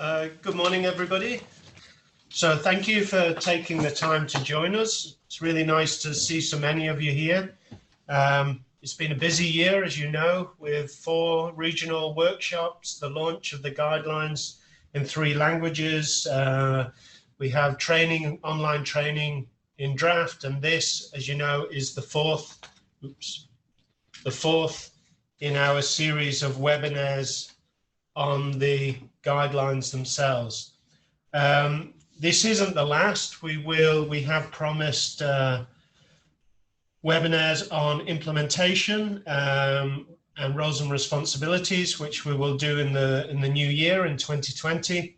Good morning, everybody. So thank you for taking the time to join us. It's really nice to see so many of you here. It's been a busy year, as you know, with 4 regional workshops, the launch of the guidelines in 3 languages. We have training, online training in draft, and this, as you know, is the fourth in our series of webinars on the guidelines themselves. This isn't the last. We have promised webinars on implementation and roles and responsibilities, which we will do in the new year in 2020.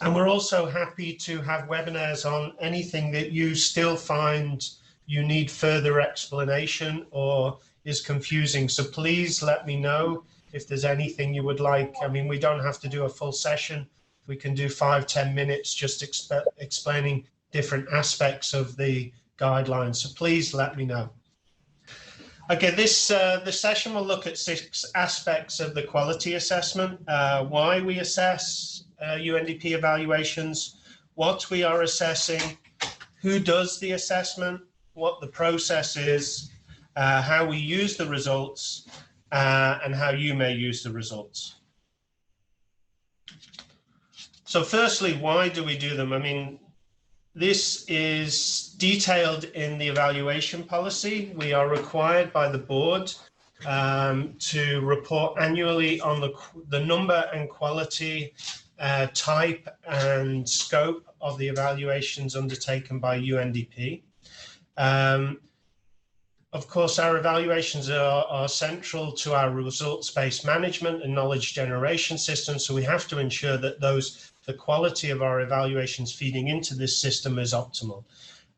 And we're also happy to have webinars on anything that you still find you need further explanation or is confusing. So please let me know if there's anything you would like. I mean, we don't have to do a full session. We can do 5-10 minutes just explaining different aspects of the guidelines. So please let me know. Okay, this session will look at 6 aspects of the quality assessment, why we assess UNDP evaluations, what we are assessing, who does the assessment, what the process is, how we use the results, and how you may use the results. So firstly, why do we do them? I mean, this is detailed in the evaluation policy. We are required by the board to report annually on the number and quality, type and scope of the evaluations undertaken by UNDP. Of course, our evaluations are central to our results-based management and knowledge generation system, so we have to ensure that the quality of our evaluations feeding into this system is optimal.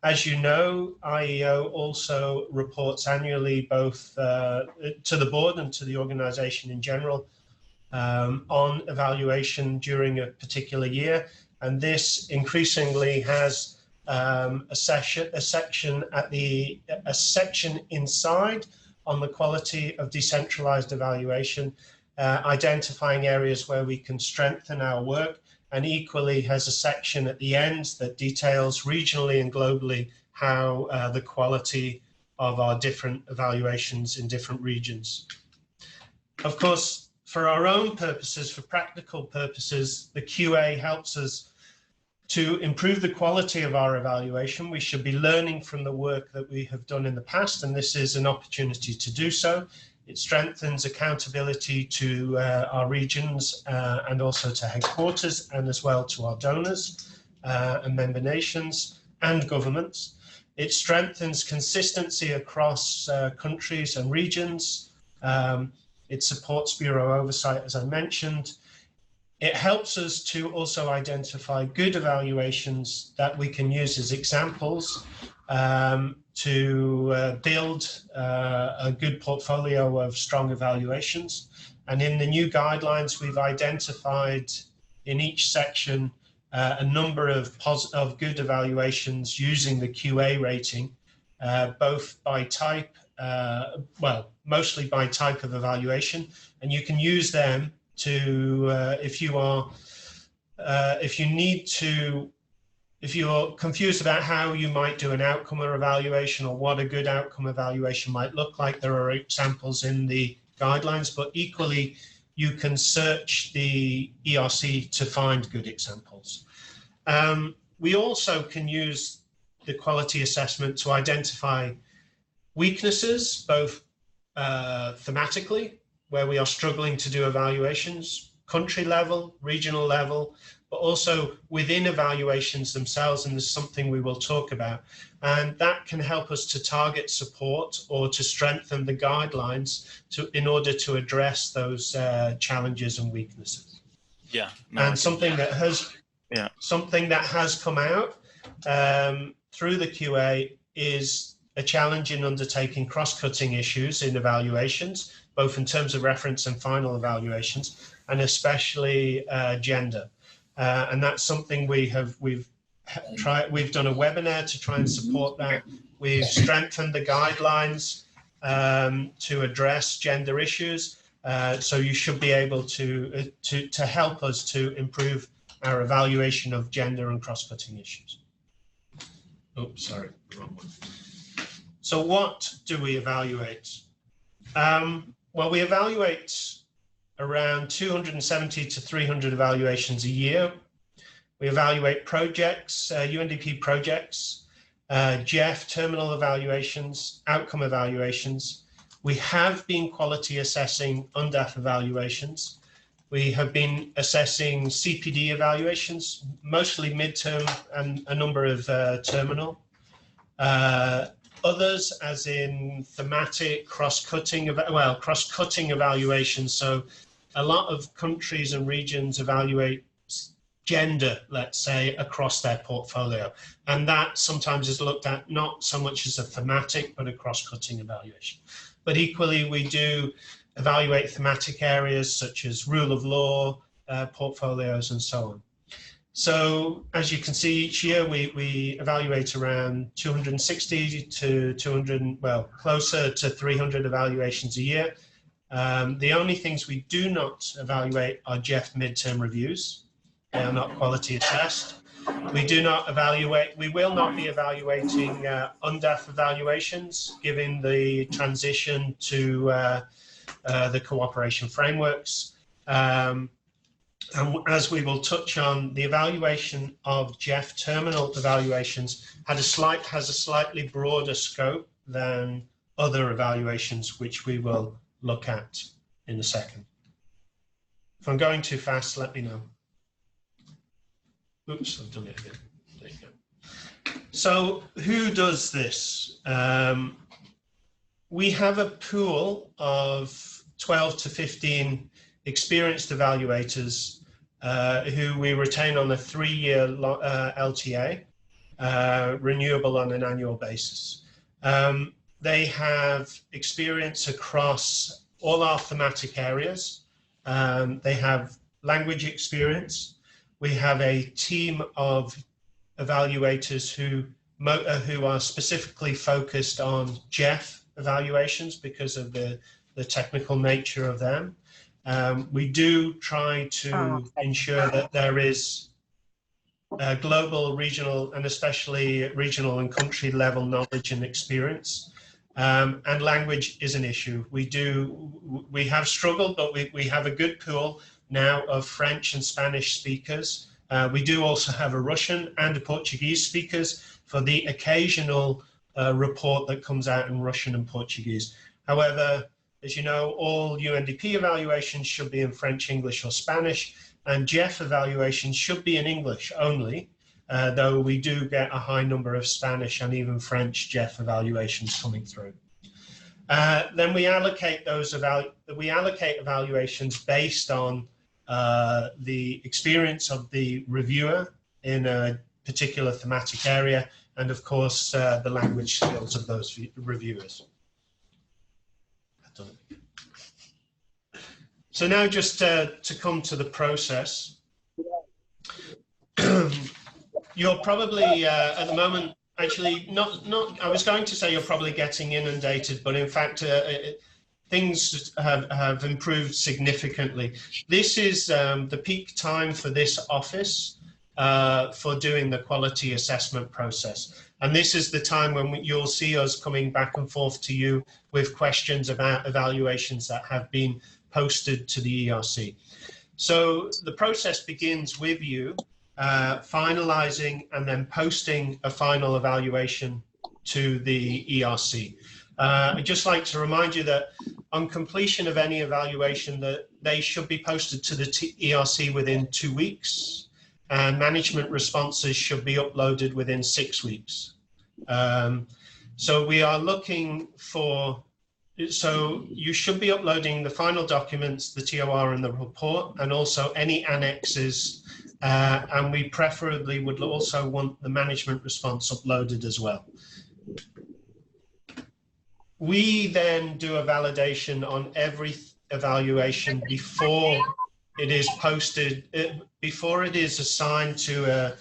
As you know, IEO also reports annually both to the board and to the organization in general on evaluation during a particular year, and this increasingly has a section inside on the quality of decentralized evaluation, identifying areas where we can strengthen our work, and equally has a section at the end that details regionally and globally how the quality of our different evaluations in different regions. Of course, for our own purposes, for practical purposes, the QA helps us to improve the quality of our evaluation. We should be learning from the work that we have done in the past, and this is an opportunity to do so. It strengthens accountability to our regions and also to headquarters, and as well to our donors and member nations and governments. It strengthens consistency across countries and regions. It supports Bureau oversight, as I mentioned. It helps us to also identify good evaluations that we can use as examples to build a good portfolio of strong evaluations. And in the new guidelines, we've identified in each section a number of good evaluations using the QA rating, both by type, well, mostly by type of evaluation, and you can use them to, if you're confused about how you might do an outcome or evaluation or what a good outcome evaluation might look like, there are examples in the guidelines, but equally you can search the ERC to find good examples. We also can use the quality assessment to identify weaknesses, both thematically, where we are struggling to do evaluations, country level, regional level, but also within evaluations themselves, and there's something we will talk about. And that can help us to target support or to strengthen the guidelines in order to address those challenges and weaknesses. Yeah. And something that has come out through the QA is a challenge in undertaking cross-cutting issues in evaluations, both in terms of reference and final evaluations, and especially gender. And that's something we've done a webinar to try and support that. We've strengthened the guidelines to address gender issues, So you should be able to help us to improve our evaluation of gender and cross-cutting issues. Oops, sorry, wrong one. So what do we evaluate? Well, we evaluate around 270 to 300 evaluations a year. We evaluate projects, UNDP projects, GEF terminal evaluations, outcome evaluations. We have been quality assessing UNDP evaluations. We have been assessing CPD evaluations, mostly midterm and a number of terminal. Others, as in thematic, cross-cutting evaluations. So a lot of countries and regions evaluate gender, let's say, across their portfolio. And that sometimes is looked at not so much as a thematic, but a cross-cutting evaluation. But equally, we do evaluate thematic areas such as rule of law, portfolios, and so on. So as you can see, each year we evaluate around 260 to 200, well, closer to 300 evaluations a year. The only things we do not evaluate are GEF midterm reviews. They are not quality assessed. We do not evaluate, we will not be evaluating UNDP evaluations, given the transition to the cooperation frameworks. And as we will touch on, the evaluation of GEF terminal evaluations has a slightly broader scope than other evaluations, which we will look at in a second. If I'm going too fast, let me know. Oops, I've done it again. There you go. So who does this? We have a pool of 12 to 15 experienced evaluators who we retain on a 3-year LTA, renewable on an annual basis. They have experience across all our thematic areas. They have language experience. We have a team of evaluators who are specifically focused on GEF evaluations because of the technical nature of them. We do try to ensure that there is global, regional, and especially regional and country level knowledge and experience. And language is an issue. We have struggled, but we have a good pool now of French and Spanish speakers. We do also have a Russian and a Portuguese speakers for the occasional report that comes out in Russian and Portuguese. However, as you know, all UNDP evaluations should be in French, English, or Spanish, and GEF evaluations should be in English only, though we do get a high number of Spanish and even French GEF evaluations coming through. Then we allocate evaluations based on the experience of the reviewer in a particular thematic area, and of course the language skills of those reviewers. So now just to come to the process, you're probably at the moment, actually I was going to say you're probably getting inundated, but in fact things have improved significantly. This is the peak time for this office for doing the quality assessment process. And this is the time when you'll see us coming back and forth to you with questions about evaluations that have been posted to the ERC. So the process begins with you finalizing and then posting a final evaluation to the ERC. I'd just like to remind you that on completion of any evaluation, that they should be posted to the ERC within 2 weeks, and management responses should be uploaded within 6 weeks. So we are looking for, so you should be uploading the final documents, the TOR and the report, and also any annexes, and we preferably would also want the management response uploaded as well. We then do a validation on every evaluation before it is posted, before it is assigned to a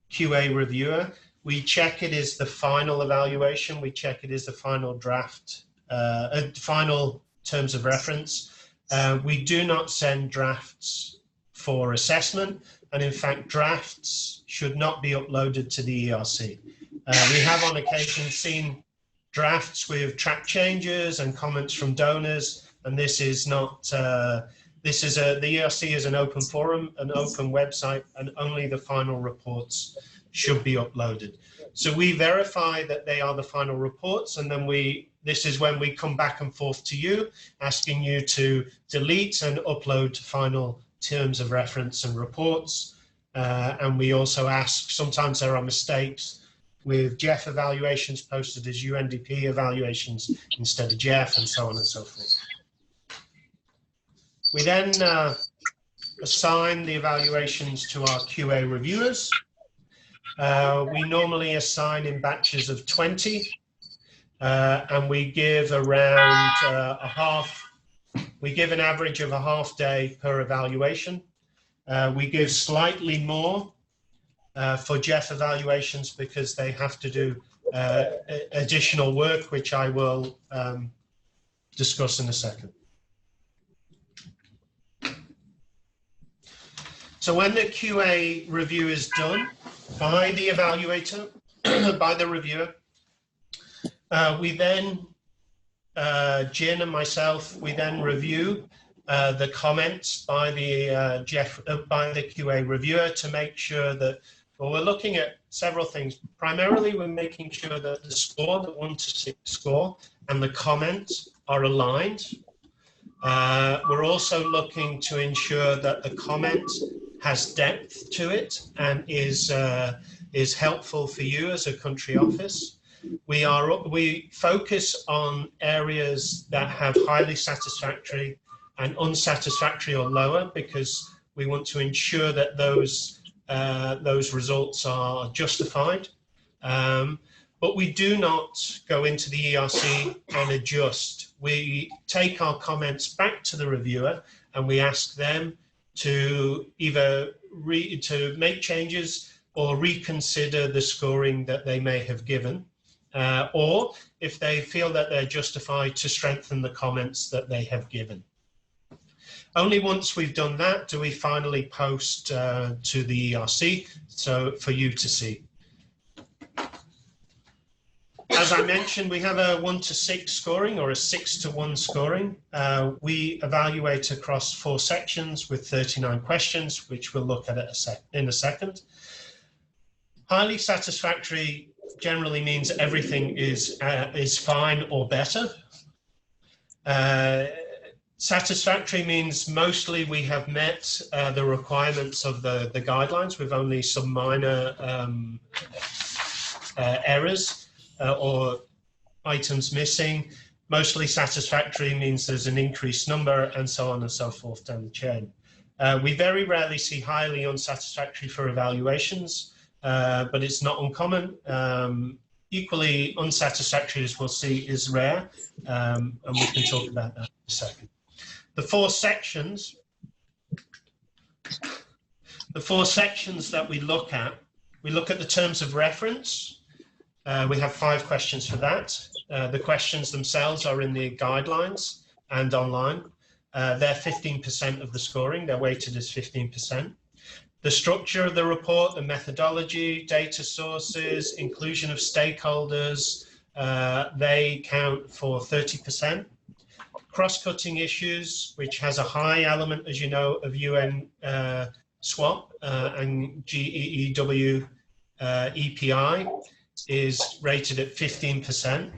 QA reviewer. We check it is the final evaluation. We check it is the final draft, final terms of reference. We do not send drafts for assessment, and in fact, drafts should not be uploaded to the ERC. We have on occasion seen drafts with track changes and comments from donors, and this is not, the ERC is an open forum, an open website, and only the final reports should be uploaded. So we verify that they are the final reports, and then this is when we come back and forth to you, asking you to delete and upload final terms of reference and reports. And we also ask, sometimes there are mistakes with Jeff evaluations posted as UNDP evaluations instead of Jeff, and so on and so forth. We then assign the evaluations to our QA reviewers. We normally assign in batches of 20, and we give around we give an average of a half day per evaluation. We give slightly more for Jeff evaluations because they have to do additional work, which I will discuss in a second. So when the QA review is done by the evaluator, by the reviewer, we then, Jin and myself, we then review the comments by the QA reviewer to make sure that, well, we're looking at several things. Primarily, we're making sure that the score, the 1 to 6 score, and the comments are aligned. We're also looking to ensure that the comment has depth to it and is helpful for you as a country office. We focus on areas that have highly satisfactory and unsatisfactory or lower, because we want to ensure that those results are justified. But we do not go into the ERC and adjust. We take our comments back to the reviewer and we ask them to either to make changes or reconsider the scoring that they may have given, or if they feel that they're justified, to strengthen the comments that they have given. Only once we've done that do we finally post to the ERC, so for you to see. As I mentioned, we have a 1 to 6 scoring or a 6 to 1 scoring. We evaluate across 4 sections with 39 questions, which we'll look at in a second. Highly satisfactory generally means everything is fine or better. Satisfactory means mostly we have met the requirements of the guidelines with only some minor errors or items missing. Mostly satisfactory means there's an increased number, and so on and so forth down the chain. We very rarely see highly unsatisfactory for evaluations, but it's not uncommon. Equally unsatisfactory, as we'll see, is rare, and we can talk about that in a second. The 4 sections that we look at the terms of reference. We have 5 questions for that. The questions themselves are in the guidelines and online. They're 15% of the scoring. They're weighted as 15%. The structure of the report, the methodology, data sources, inclusion of stakeholders, they count for 30%. Cross-cutting issues, which has a high element, as you know, of UN SWAP and GEEW EPI, is rated at 15%.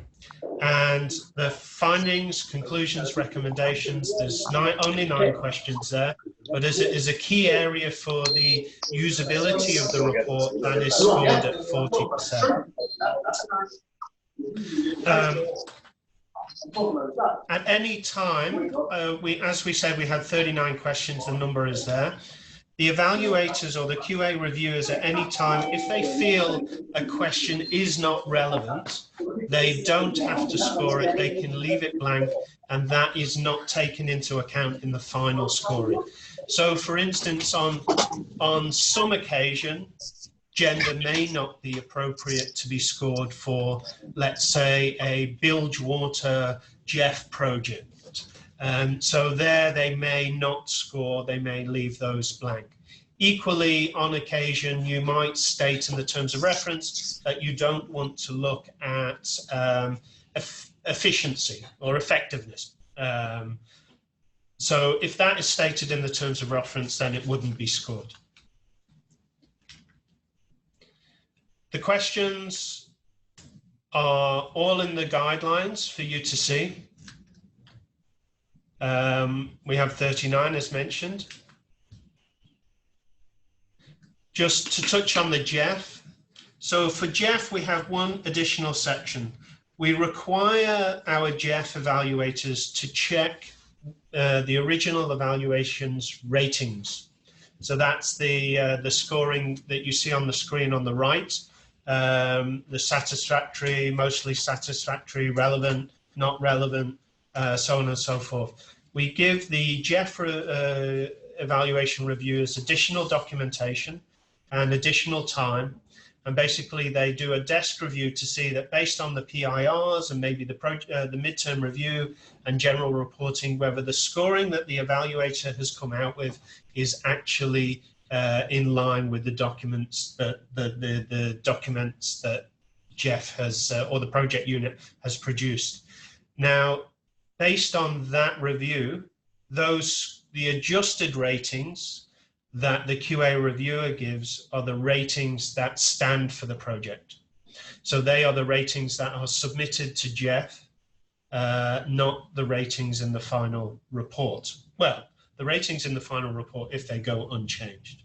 And the findings, conclusions, recommendations, there's only 9 questions there, but as it is a key area for the usability of the report, that is scored at 40%. At any time, as we said, we had 39 questions, the number is there. The evaluators or the QA reviewers at any time, if they feel a question is not relevant, they don't have to score it, they can leave it blank, and that is not taken into account in the final scoring. So for instance, on some occasion, gender may not be appropriate to be scored for, let's say, a bilge water Jeff project. So there they may not score, they may leave those blank. Equally, on occasion, you might state in the terms of reference that you don't want to look at efficiency or effectiveness. So if that is stated in the terms of reference, then it wouldn't be scored. The questions are all in the guidelines for you to see. We have 39 as mentioned. Just to touch on the GEF. So for GEF, we have one additional section. We require our GEF evaluators to check the original evaluation's ratings. So that's the scoring that you see on the screen on the right. The satisfactory, mostly satisfactory, relevant, not relevant, so on and so forth. We give the GEF evaluation reviewers additional documentation and additional time, and basically they do a desk review to see that based on the PIRs and maybe the midterm review and general reporting, whether the scoring that the evaluator has come out with is actually in line with the documents that the documents that GEF has or the project unit has produced. Now, based on that review, the adjusted ratings that the QA reviewer gives are the ratings that stand for the project. So they are the ratings that are submitted to GEF, not the ratings in the final report. Well, the ratings in the final report if they go unchanged.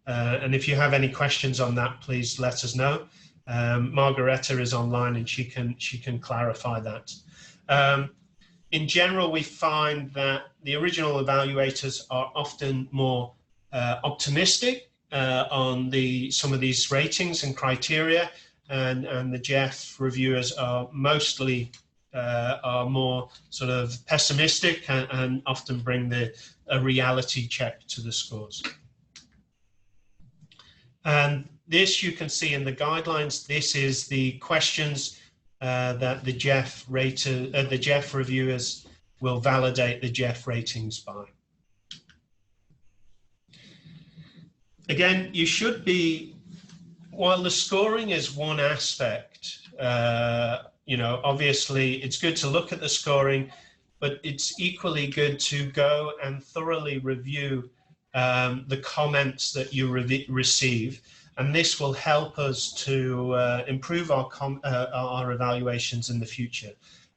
And if you have any questions on that, please let us know. Margareta is online and she can clarify that. In general, we find that the original evaluators are often more optimistic on some of these ratings and criteria, and the GEF reviewers are mostly are more sort of pessimistic and often bring a reality check to the scores. And this you can see in the guidelines. This is the questions that the GEF reviewers will validate the GEF ratings by. Again, you should be, while the scoring is one aspect, obviously it's good to look at the scoring, but it's equally good to go and thoroughly review the comments that you receive. And this will help us to improve our evaluations in the future.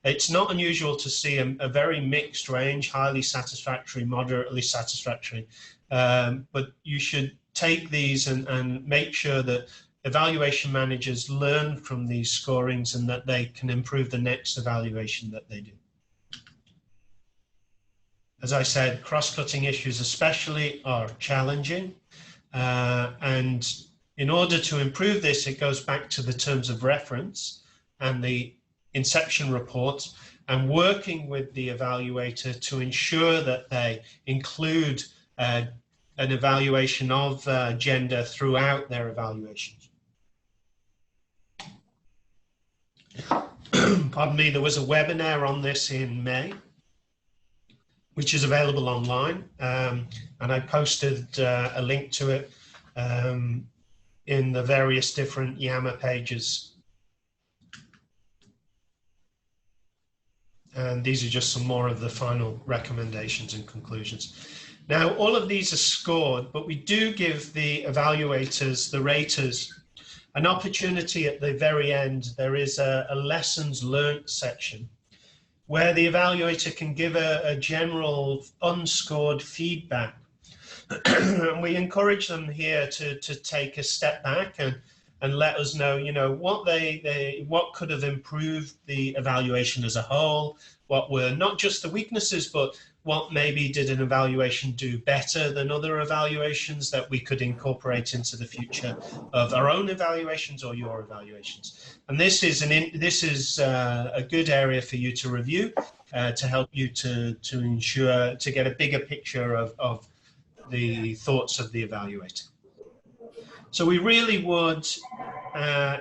It's not unusual to see a very mixed range, highly satisfactory, moderately satisfactory, but you should take these and make sure that evaluation managers learn from these scorings and that they can improve the next evaluation that they do. As I said, cross-cutting issues especially are challenging, and in order to improve this, it goes back to the terms of reference and the inception report and working with the evaluator to ensure that they include an evaluation of gender throughout their evaluations. Pardon me, there was a webinar on this in May, which is available online, and I posted a link to it in the various different YAMA pages. And these are just some more of the final recommendations and conclusions. Now, all of these are scored, but we do give the evaluators, the raters, an opportunity at the very end. There is a lessons learned section where the evaluator can give a general unscored feedback. And we encourage them here to take a step back and let us know, what could have improved the evaluation as a whole, what were not just the weaknesses, but what maybe did an evaluation do better than other evaluations that we could incorporate into the future of our own evaluations or your evaluations. And this is a good area for you to review to help you to ensure to get a bigger picture of the thoughts of the evaluator. So we really would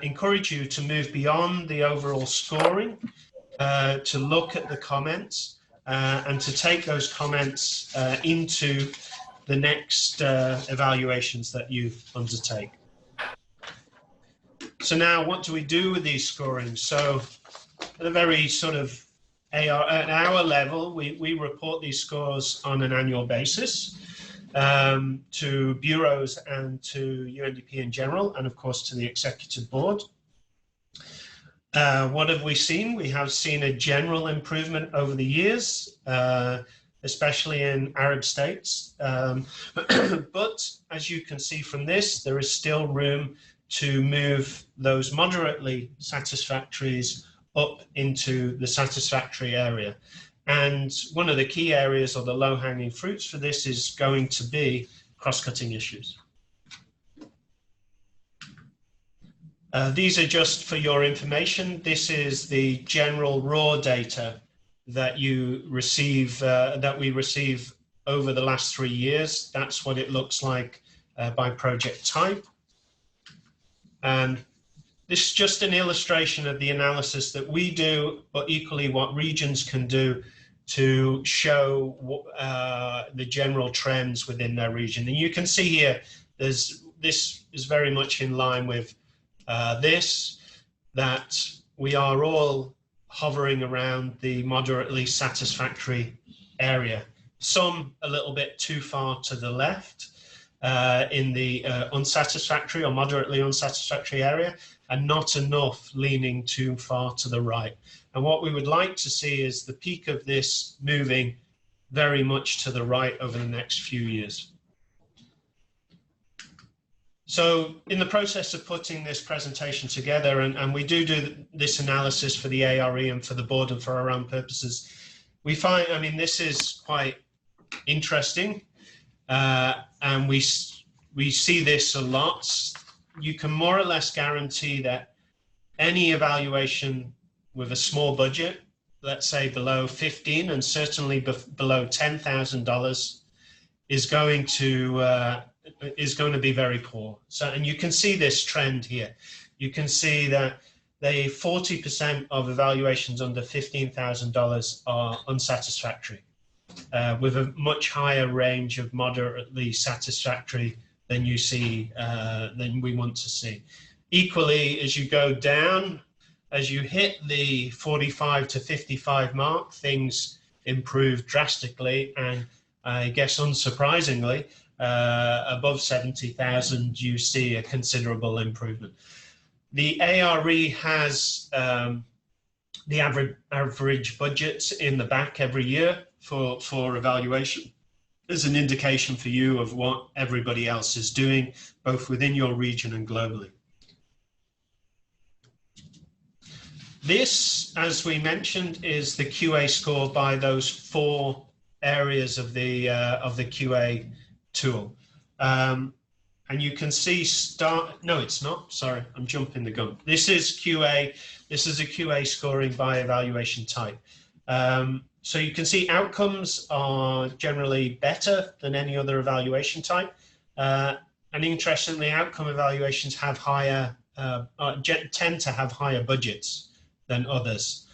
encourage you to move beyond the overall scoring, to look at the comments and to take those comments into the next evaluations that you undertake. So now what do we do with these scorings? So at a very sort of at our level, we report these scores on an annual basis to bureaus and to UNDP in general, and of course to the executive board. What have we seen? We have seen a general improvement over the years, especially in Arab states. But as you can see from this, there is still room to move those moderately satisfactories up into the satisfactory area. And one of the key areas, or the low-hanging fruits for this, is going to be cross-cutting issues. These are just for your information. This is the general raw data that you receive, that we receive over the last 3 years. That's what it looks like by project type. And this is just an illustration of the analysis that we do, but equally what regions can do to show the general trends within their region. And you can see here, this is very much in line with that we are all hovering around the moderately satisfactory area. Some a little bit too far to the left in the unsatisfactory or moderately unsatisfactory area, and not enough leaning too far to the right. And what we would like to see is the peak of this moving very much to the right over the next few years. So in the process of putting this presentation together, and we do this analysis for the ARE and for the board and for our own purposes, we find, I mean, this is quite interesting, and we see this a lot. You can more or less guarantee that any evaluation with a small budget, let's say below 15 and certainly below $10,000, is going to be very poor. So, and you can see this trend here. You can see that 40% of evaluations under $15,000 are unsatisfactory, with a much higher range of moderately satisfactory than you see, than we want to see. Equally, as you go down, as you hit the 45 to 55 mark, things improve drastically, and I guess unsurprisingly, above 70,000, you see a considerable improvement. The ARE has the average budgets in the back every year for evaluation. There's an indication for you of what everybody else is doing, both within your region and globally. This, as we mentioned, is the QA score by those 4 areas of the QA tool. And you can see no, it's not, sorry, I'm jumping the gun. This is QA, this is a QA scoring by evaluation type. So you can see outcomes are generally better than any other evaluation type. And interestingly, outcome evaluations have higher, tend to have higher budgets than others.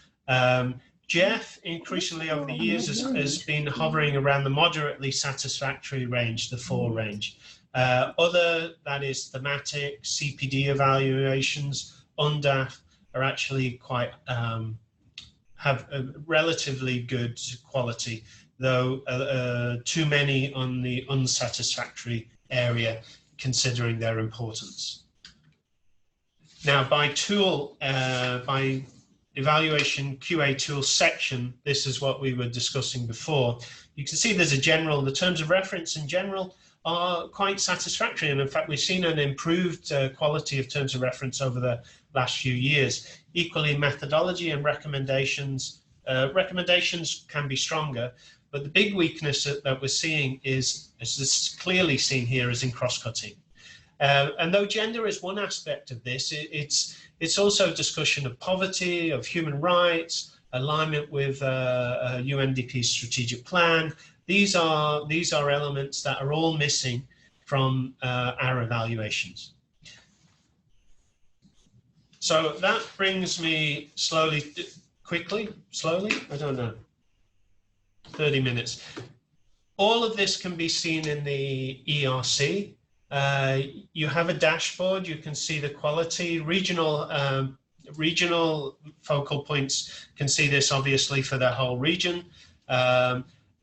Jeff, increasingly over the years, has been hovering around the moderately satisfactory range, the 4 range. That is thematic, CPD evaluations, UNDAF are actually quite, have a relatively good quality, though too many on the unsatisfactory area, considering their importance. Now, by tool, by evaluation QA tool section, this is what we were discussing before. You can see there's a general, the terms of reference in general are quite satisfactory. And in fact, we've seen an improved quality of terms of reference over the last few years. Equally, methodology and recommendations, recommendations can be stronger, but the big weakness that we're seeing is, as this is clearly seen here, is in cross-cutting. And though gender is one aspect of this, it's also a discussion of poverty, of human rights, alignment with UNDP's strategic plan. These are elements that are all missing from our evaluations. So that brings me slowly, I don't know. 30 minutes. All of this can be seen in the ERC. You have a dashboard. You can see the quality. Regional focal points can see this obviously for their whole region.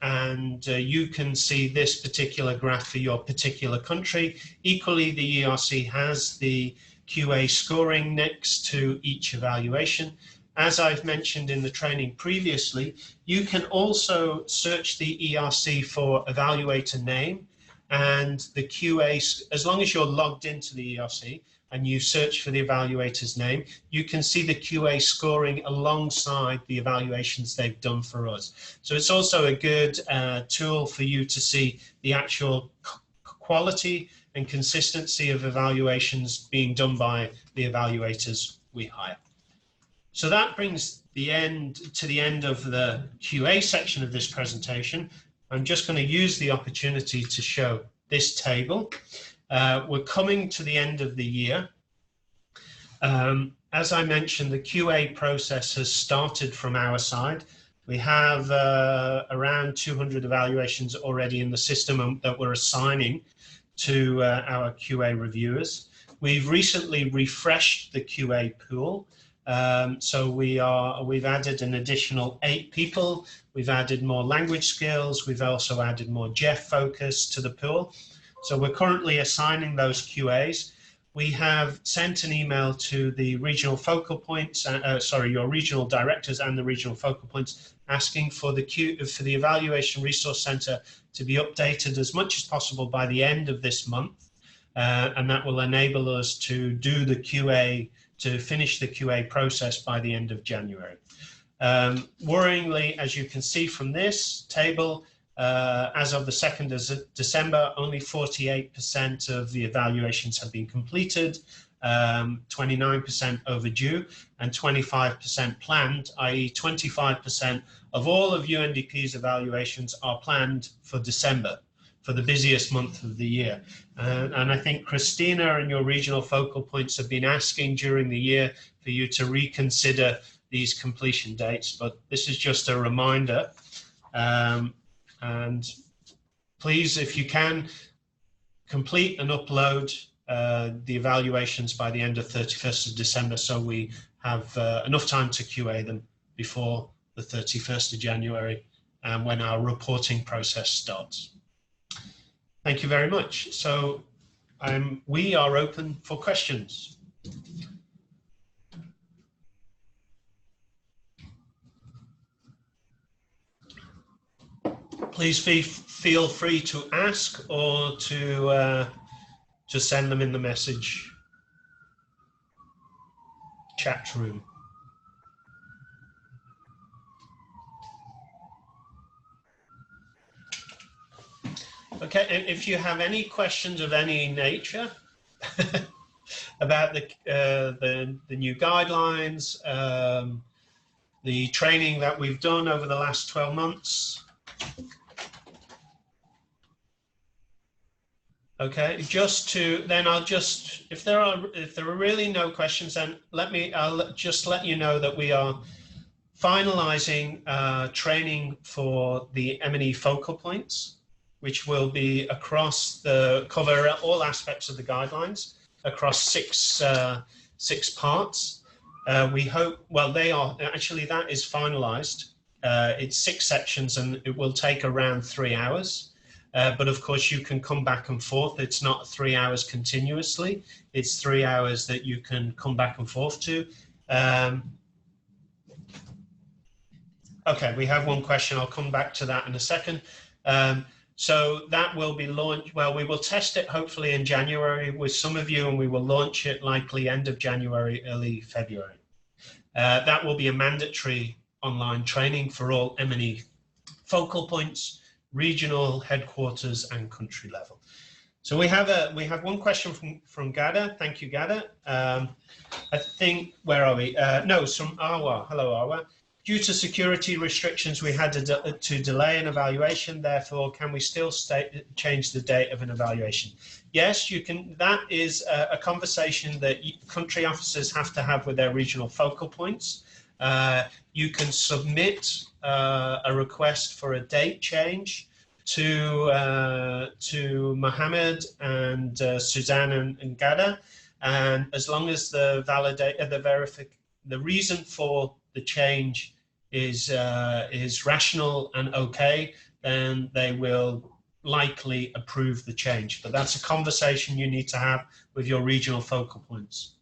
And you can see this particular graph for your particular country. Equally, the ERC has the QA scoring next to each evaluation. As I've mentioned in the training previously, you can also search the ERC for evaluator name, and the QA, as long as you're logged into the ERC and you search for the evaluator's name, you can see the QA scoring alongside the evaluations they've done for us. So it's also a good tool for you to see the actual quality and consistency of evaluations being done by the evaluators we hire. So that brings the end of the QA section of this presentation. I'm just going to use the opportunity to show this table. We're coming to the end of the year. As I mentioned, the QA process has started from our side. We have around 200 evaluations already in the system that we're assigning to our QA reviewers. We've recently refreshed the QA pool. So we've added an additional 8 people. We've added more language skills. We've also added more Jeff focus to the pool. So we're currently assigning those QAs. We have sent an email to the regional focal points, your regional directors and the regional focal points, asking for the Evaluation Resource Center to be updated as much as possible by the end of this month. And that will enable us to do the QA, to finish the QA process by the end of January. Worryingly, as you can see from this table, as of the 2nd of December, only 48% of the evaluations have been completed, 29% overdue, and 25% planned, i.e. 25% of all of UNDP's evaluations are planned for December, for the busiest month of the year. And I think Christina and your regional focal points have been asking during the year for you to reconsider these completion dates, but this is just a reminder. And please, if you can, complete and upload the evaluations by the end of 31st of December so we have enough time to QA them before the 31st of January when our reporting process starts. Thank you very much. So we are open for questions. Please feel free to ask or to send them in the message chat room. Okay, and if you have any questions of any nature about the new guidelines, the training that we've done over the last 12 months. Okay, if there are really no questions, then I'll just let you know that we are finalizing training for the M&E focal points, which will be cover all aspects of the guidelines across six parts. We hope, well, that is finalized. It's 6 sections and it will take around 3 hours. But of course you can come back and forth. It's not 3 hours continuously. It's 3 hours that you can come back and forth to. Okay, we have one question. I'll come back to that in a second. So that will be launched. Well, we will test it hopefully in January with some of you, and we will launch it likely end of January, early February. That will be a mandatory online training for all M&E focal points, regional, headquarters, and country level. So we have one question from Gada. Thank you, Gada. I think, where are we? No, it's from Arwa. Hello, Arwa. Due to security restrictions, we had to delay an evaluation. Therefore, can we still change the date of an evaluation? Yes, you can. That is a conversation that country officers have to have with their regional focal points. You can submit a request for a date change to Mohammed and Suzanne and Gada, and as long as the reason for the change is rational and okay, then they will likely approve the change. But that's a conversation you need to have with your regional focal points.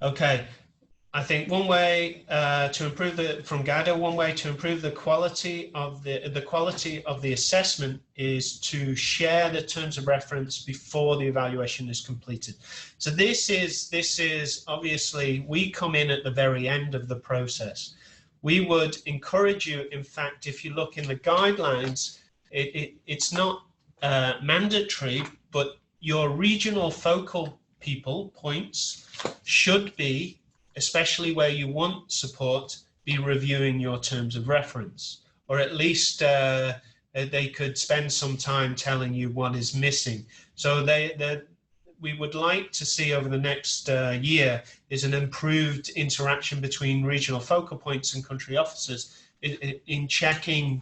Okay, I think one way to improve from GADA, one way to improve the quality of the assessment is to share the terms of reference before the evaluation is completed. So this is obviously, we come in at the very end of the process. We would encourage you, in fact, if you look in the guidelines, it's not mandatory, but your regional focal points should be, especially where you want support, be reviewing your terms of reference, or at least they could spend some time telling you what is missing. So we would like to see over the next year is an improved interaction between regional focal points and country officers in checking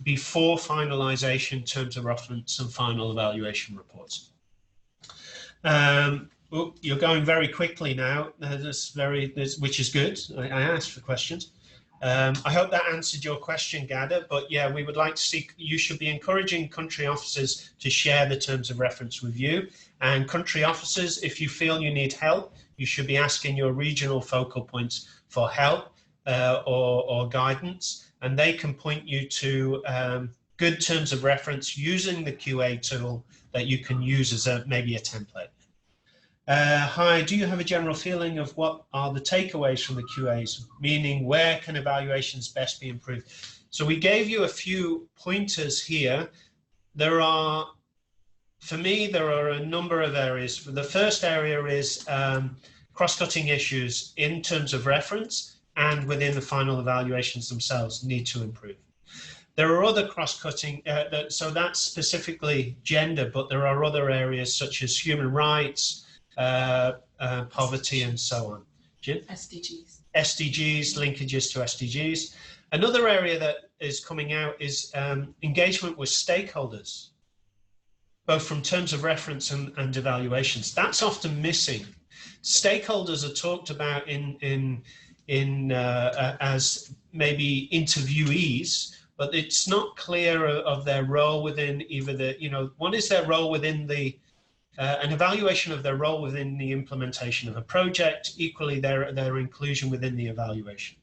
before finalization terms of reference and final evaluation reports. Oh, you're going very quickly now, which is good. I asked for questions. I hope that answered your question, Gada, but yeah, we would like to see, you should be encouraging country officers to share the terms of reference with you, and country officers, if you feel you need help, you should be asking your regional focal points for help or guidance, and they can point you to good terms of reference using the QA tool that you can use as maybe a template. Hi, do you have a general feeling of what are the takeaways from the QAs, meaning where can evaluations best be improved? So we gave you a few pointers here. For me, there are a number of areas. The first area is cross-cutting issues in terms of reference and within the final evaluations themselves need to improve. There are other cross-cutting, so that's specifically gender, but there are other areas such as human rights, poverty, and so on. Jim? SDGs. SDGs, linkages to SDGs. Another area that is coming out is engagement with stakeholders, both from terms of reference and evaluations. That's often missing. Stakeholders are talked about as maybe interviewees, but it's not clear of their role within either what is their role within an evaluation of their role within the implementation of a project, equally their inclusion within the evaluation.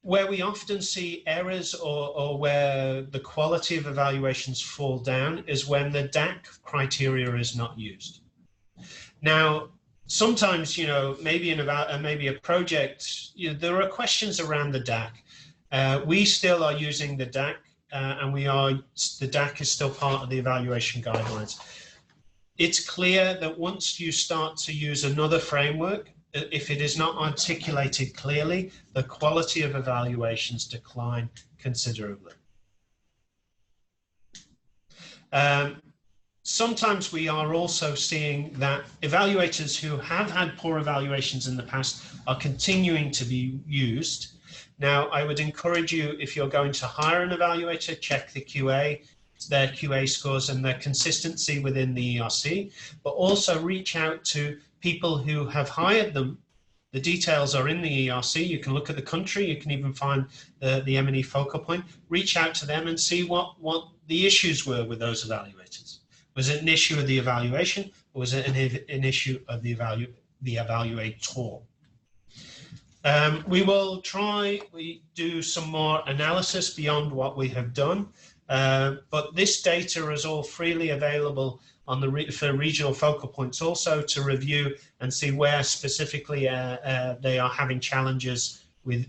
Where we often see errors or where the quality of evaluations fall down is when the DAC criteria is not used. Now, sometimes, maybe maybe a project, there are questions around the DAC. We still are using the DAC. And the DAC is still part of the evaluation guidelines. It's clear that once you start to use another framework, if it is not articulated clearly, the quality of evaluations decline considerably. Sometimes we are also seeing that evaluators who have had poor evaluations in the past are continuing to be used. Now, I would encourage you, if you're going to hire an evaluator, check the QA, their QA scores and their consistency within the ERC, but also reach out to people who have hired them. The details are in the ERC. You can look at the country. You can even find the M&E focal point. Reach out to them and see what the issues were with those evaluators. Was it an issue of the evaluation, or was it an issue of the evaluator? We will do some more analysis beyond what we have done, but this data is all freely available on for regional focal points also to review and see where specifically they are having challenges with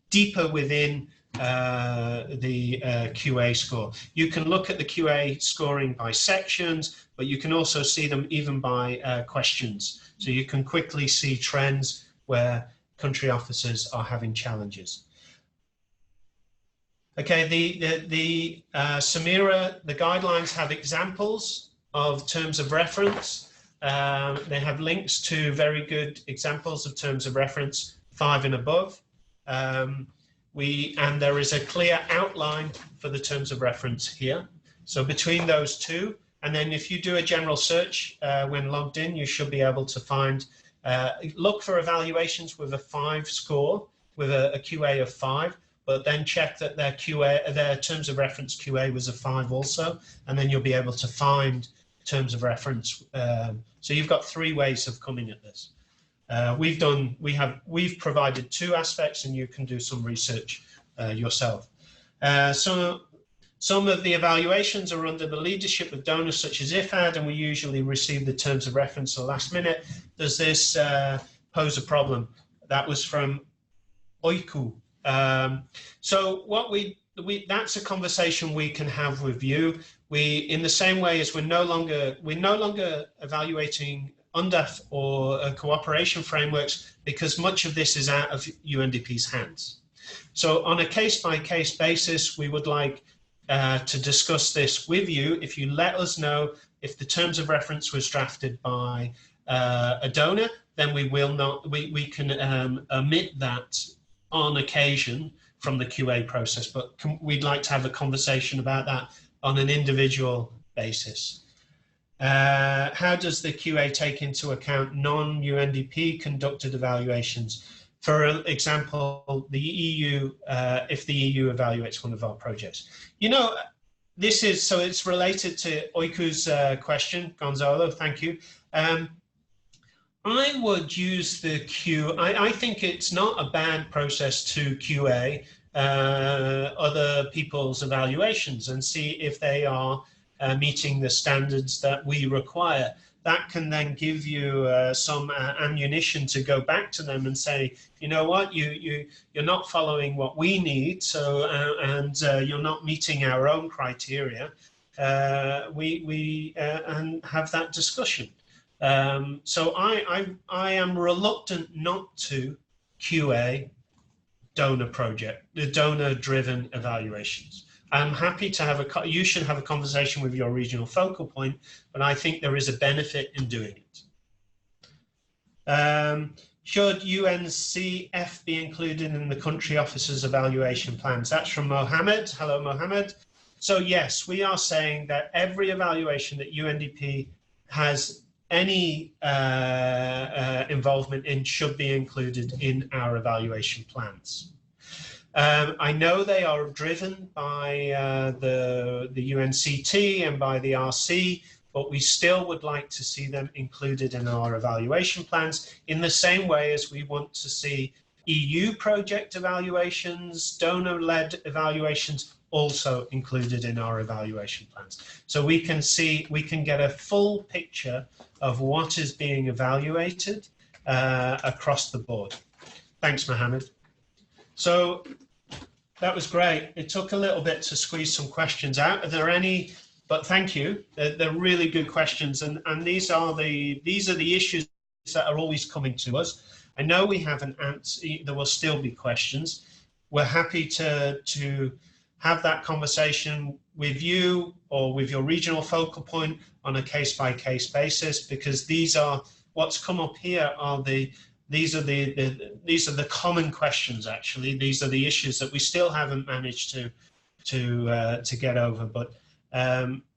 deeper within the QA score. You can look at the QA scoring by sections, but you can also see them even by questions. So you can quickly see trends where country officers are having challenges. Okay, Samira, the guidelines have examples of terms of reference. They have links to very good examples of terms of reference 5 and above. And there is a clear outline for the terms of reference here. So between those two, and then if you do a general search when logged in, you should be able to find, look for evaluations with a 5 score, with a QA of 5, but then check that their terms of reference QA was a 5 also, and then you'll be able to find terms of reference. So you've got 3 ways of coming at this. We've provided 2 aspects, and you can do some research yourself. So some of the evaluations are under the leadership of donors such as IFAD, and we usually receive the terms of reference at the last minute. Does this pose a problem? That was from Oiku. So what that's a conversation we can have with you. In the same way as we're no longer evaluating UNDP or cooperation frameworks, because much of this is out of UNDP's hands. So on a case-by-case basis, we would like to discuss this with you. If you let us know if the terms of reference was drafted by a donor, then we can omit that on occasion from the QA process, but we'd like to have a conversation about that on an individual basis. How does the QA take into account non-UNDP conducted evaluations? For example, the EU, if the EU evaluates one of our projects. You know, so it's related to Oiku's question, Gonzalo, thank you. I would use the I think it's not a bad process to QA other people's evaluations and see if they are meeting the standards that we require. That can then give you some ammunition to go back to them and say, you know what, you're not following what we need, so and you're not meeting our own criteria. And have that discussion. So I am reluctant not to QA donor-driven evaluations. I'm happy to have you should have a conversation with your regional focal point, but I think there is a benefit in doing it. Should UNCF be included in the country officers' evaluation plans? That's from Mohammed. Hello, Mohammed. So yes, we are saying that every evaluation that UNDP has any involvement in should be included in our evaluation plans. I know they are driven by the UNCT and by the RC, but we still would like to see them included in our evaluation plans in the same way as we want to see EU project evaluations, donor-led evaluations also included in our evaluation plans. So we can get a full picture of what is being evaluated across the board. Thanks, Mohammed. So that was great. It took a little bit to squeeze some questions out. Are there any? But thank you. They're really good questions, and these are the issues that are always coming to us. I know we have an answer. There will still be questions. We're happy to have that conversation with you or with your regional focal point on a case-by-case basis, because these are what's come up here are these are the common questions. Actually, these are the issues that we still haven't managed to get over. But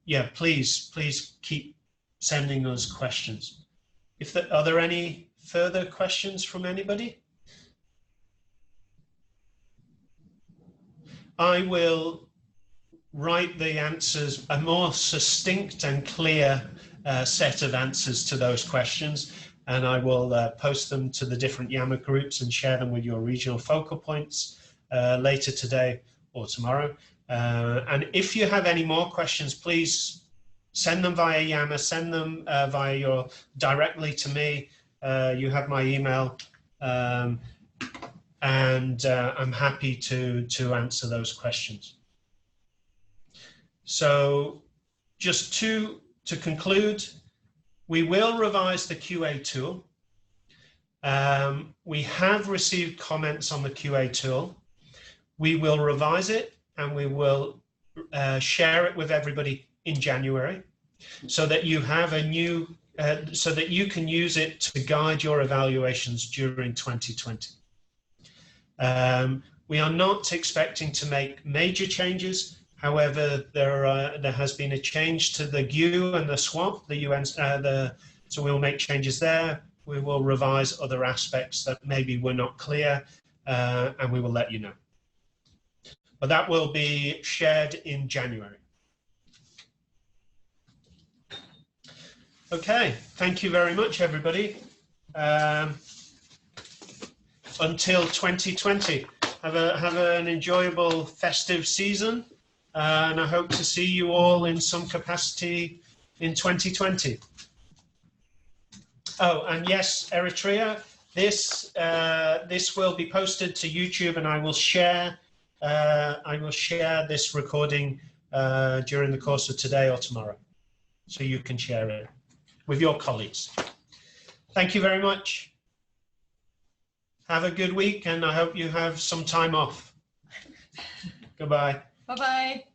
yeah, please keep sending us questions. Are there any further questions from anybody? I will write the answers, a more succinct and clear set of answers to those questions, and I will post them to the different YAMA groups and share them with your regional focal points later today or tomorrow. And if you have any more questions, please send them via YAMA, send them directly to me. You have my email, and I'm happy to answer those questions. So just to conclude, we will revise the QA tool. We have received comments on the QA tool. We will revise it and we will share it with everybody in January so that you have a new so that you can use it to guide your evaluations during 2020. We are not expecting to make major changes. However, there has been a change to the GU and the SWOP, the UN, so we'll make changes there. We will revise other aspects that maybe were not clear, and we will let you know. But that will be shared in January. Okay, thank you very much, everybody. Until 2020, have an enjoyable festive season, and I hope to see you all in some capacity in 2020. Oh, and yes, Eritrea, this will be posted to YouTube, and I will share this recording during the course of today or tomorrow, so you can share it with your colleagues. Thank you very much. Have a good week, and I hope you have some time off. Goodbye. Bye-bye.